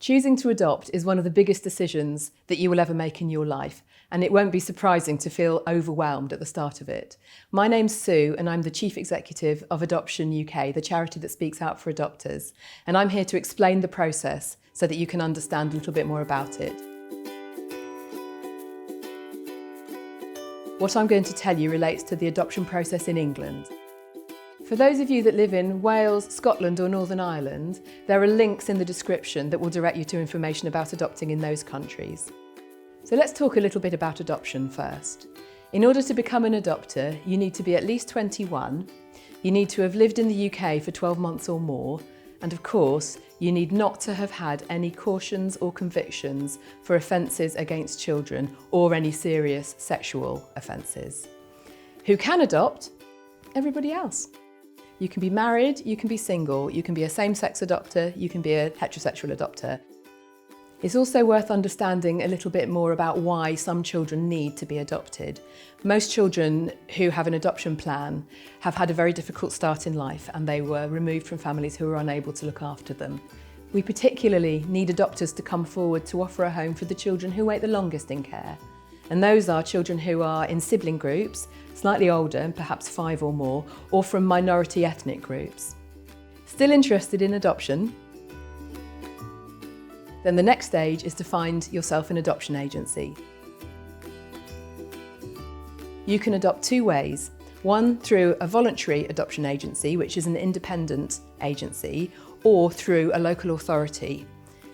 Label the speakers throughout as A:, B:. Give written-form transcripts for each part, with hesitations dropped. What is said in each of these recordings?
A: Choosing to adopt is one of the biggest decisions that you will ever make in your life, and it won't be surprising to feel overwhelmed at the start of it. My name's Sue, and I'm the Chief Executive of Adoption UK, the charity that speaks out for adopters, and I'm here to explain the process so that you can understand a little bit more about it. What I'm going to tell you relates to the adoption process in England. For those of you that live in Wales, Scotland or Northern Ireland, there are links in the description that will direct you to information about adopting in those countries. So let's talk a little bit about adoption first. In order to become an adopter, you need to be at least 21, you need to have lived in the UK for 12 months or more, and of course, you need not to have had any cautions or convictions for offences against children or any serious sexual offences. Who can adopt? Everybody else. You can be married, you can be single, you can be a same-sex adopter, you can be a heterosexual adopter. It's also worth understanding a little bit more about why some children need to be adopted. Most children who have an adoption plan have had a very difficult start in life and they were removed from families who were unable to look after them. We particularly need adopters to come forward to offer a home for the children who wait the longest in care. And those are children who are in sibling groups, slightly older, perhaps 5 or more, or from minority ethnic groups. Still interested in adoption? Then the next stage is to find yourself an adoption agency. You can adopt two ways. One through a voluntary adoption agency, which is an independent agency, or through a local authority.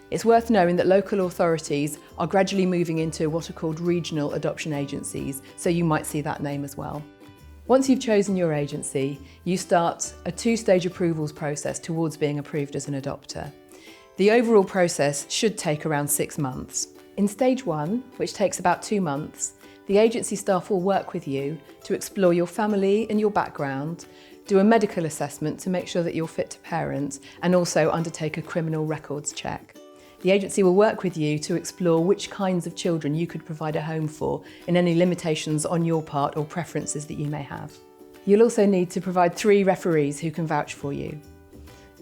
A: It's worth knowing that local authorities are gradually moving into what are called regional adoption agencies, so you might see that name as well. Once you've chosen your agency, you start a two-stage approvals process towards being approved as an adopter. The overall process should take around 6 months. In stage 1, which takes about 2 months, the agency staff will work with you to explore your family and your background, do a medical assessment to make sure that you're fit to parent, and also undertake a criminal records check. The agency will work with you to explore which kinds of children you could provide a home for and any limitations on your part or preferences that you may have. You'll also need to provide 3 referees who can vouch for you.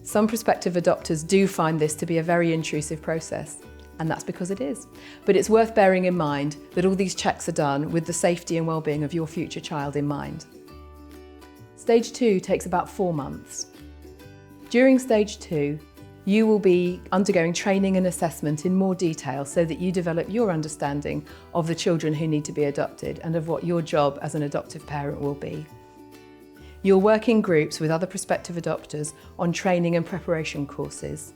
A: Some prospective adopters do find this to be a very intrusive process, and that's because it is. But it's worth bearing in mind that all these checks are done with the safety and well-being of your future child in mind. Stage 2 takes about 4 months. During stage 2, you will be undergoing training and assessment in more detail so that you develop your understanding of the children who need to be adopted and of what your job as an adoptive parent will be. You'll work in groups with other prospective adopters on training and preparation courses.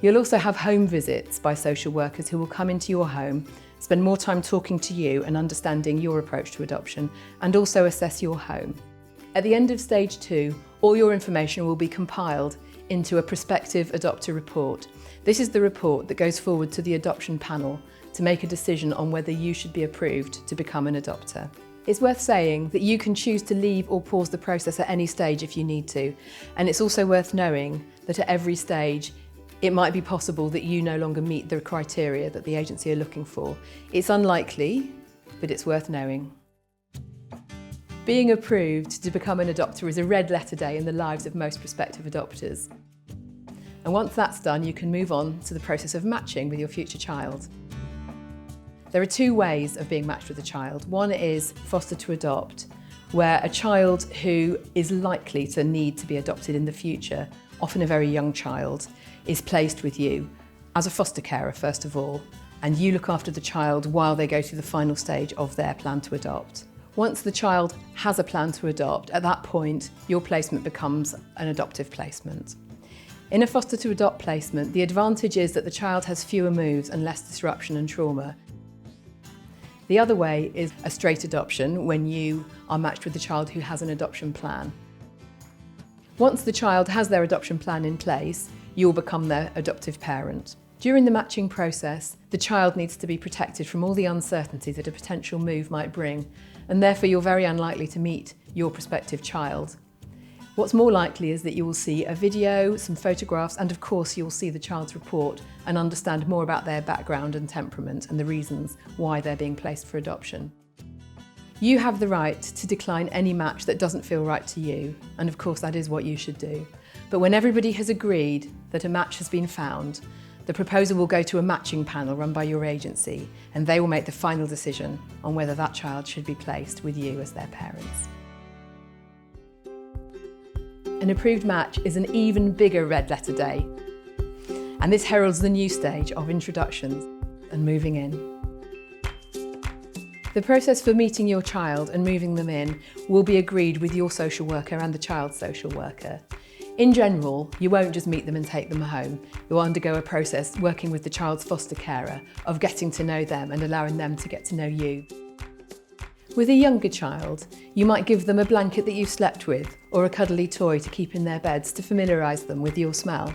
A: You'll also have home visits by social workers who will come into your home, spend more time talking to you and understanding your approach to adoption, and also assess your home. At the end of stage 2, all your information will be compiled into a prospective adopter report. This is the report that goes forward to the adoption panel to make a decision on whether you should be approved to become an adopter. It's worth saying that you can choose to leave or pause the process at any stage if you need to, and it's also worth knowing that at every stage it might be possible that you no longer meet the criteria that the agency are looking for. It's unlikely, but it's worth knowing. Being approved to become an adopter is a red letter day in the lives of most prospective adopters. And once that's done, you can move on to the process of matching with your future child. There are 2 ways of being matched with a child. One is foster to adopt, where a child who is likely to need to be adopted in the future, often a very young child, is placed with you as a foster carer first of all, and you look after the child while they go through the final stage of their plan to adopt. Once the child has a plan to adopt, at that point, your placement becomes an adoptive placement. In a foster to adopt placement, the advantage is that the child has fewer moves and less disruption and trauma. The other way is a straight adoption when you are matched with a child who has an adoption plan. Once the child has their adoption plan in place, you'll become their adoptive parent. During the matching process, the child needs to be protected from all the uncertainty that a potential move might bring, and therefore you're very unlikely to meet your prospective child. What's more likely is that you will see a video, some photographs, and of course you'll see the child's report and understand more about their background and temperament and the reasons why they're being placed for adoption. You have the right to decline any match that doesn't feel right to you, and of course that is what you should do. But when everybody has agreed that a match has been found, The proposal will go to a matching panel run by your agency, and they will make the final decision on whether that child should be placed with you as their parents. An approved match is an even bigger red letter day, and this heralds the new stage of introductions and moving in. The process for meeting your child and moving them in will be agreed with your social worker and the child's social worker. In general, you won't just meet them and take them home. You'll undergo a process working with the child's foster carer of getting to know them and allowing them to get to know you. With a younger child, you might give them a blanket that you've slept with or a cuddly toy to keep in their beds to familiarise them with your smell.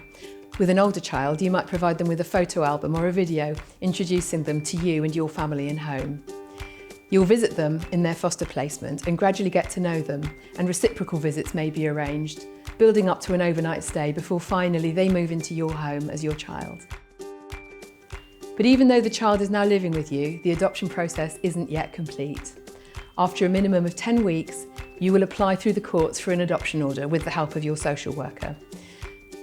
A: With an older child, you might provide them with a photo album or a video introducing them to you and your family and home. You'll visit them in their foster placement and gradually get to know them, and reciprocal visits may be arranged, building up to an overnight stay before finally they move into your home as your child. But even though the child is now living with you, the adoption process isn't yet complete. After a minimum of 10 weeks, you will apply through the courts for an adoption order with the help of your social worker.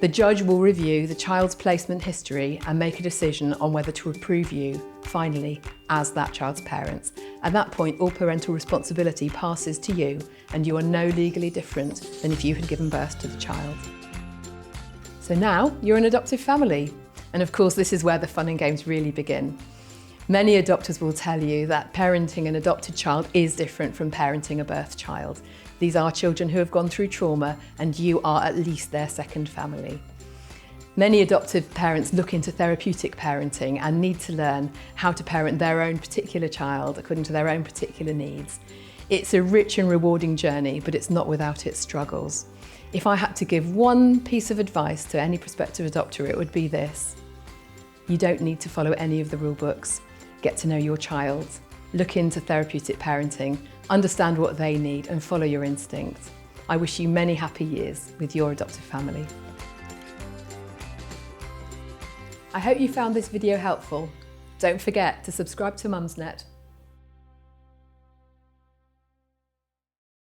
A: The judge will review the child's placement history and make a decision on whether to approve you, finally, as that child's parents. At that point, all parental responsibility passes to you, and you are no legally different than if you had given birth to the child. So now you're an adoptive family. And of course, this is where the fun and games really begin. Many adopters will tell you that parenting an adopted child is different from parenting a birth child. These are children who have gone through trauma, and you are at least their second family. Many adoptive parents look into therapeutic parenting and need to learn how to parent their own particular child according to their own particular needs. It's a rich and rewarding journey, but it's not without its struggles. If I had to give one piece of advice to any prospective adopter, it would be this: you don't need to follow any of the rule books. Get to know your child, look into therapeutic parenting, understand what they need, and follow your instincts. I wish you many happy years with your adoptive family. I hope you found this video helpful. Don't forget to subscribe to Mumsnet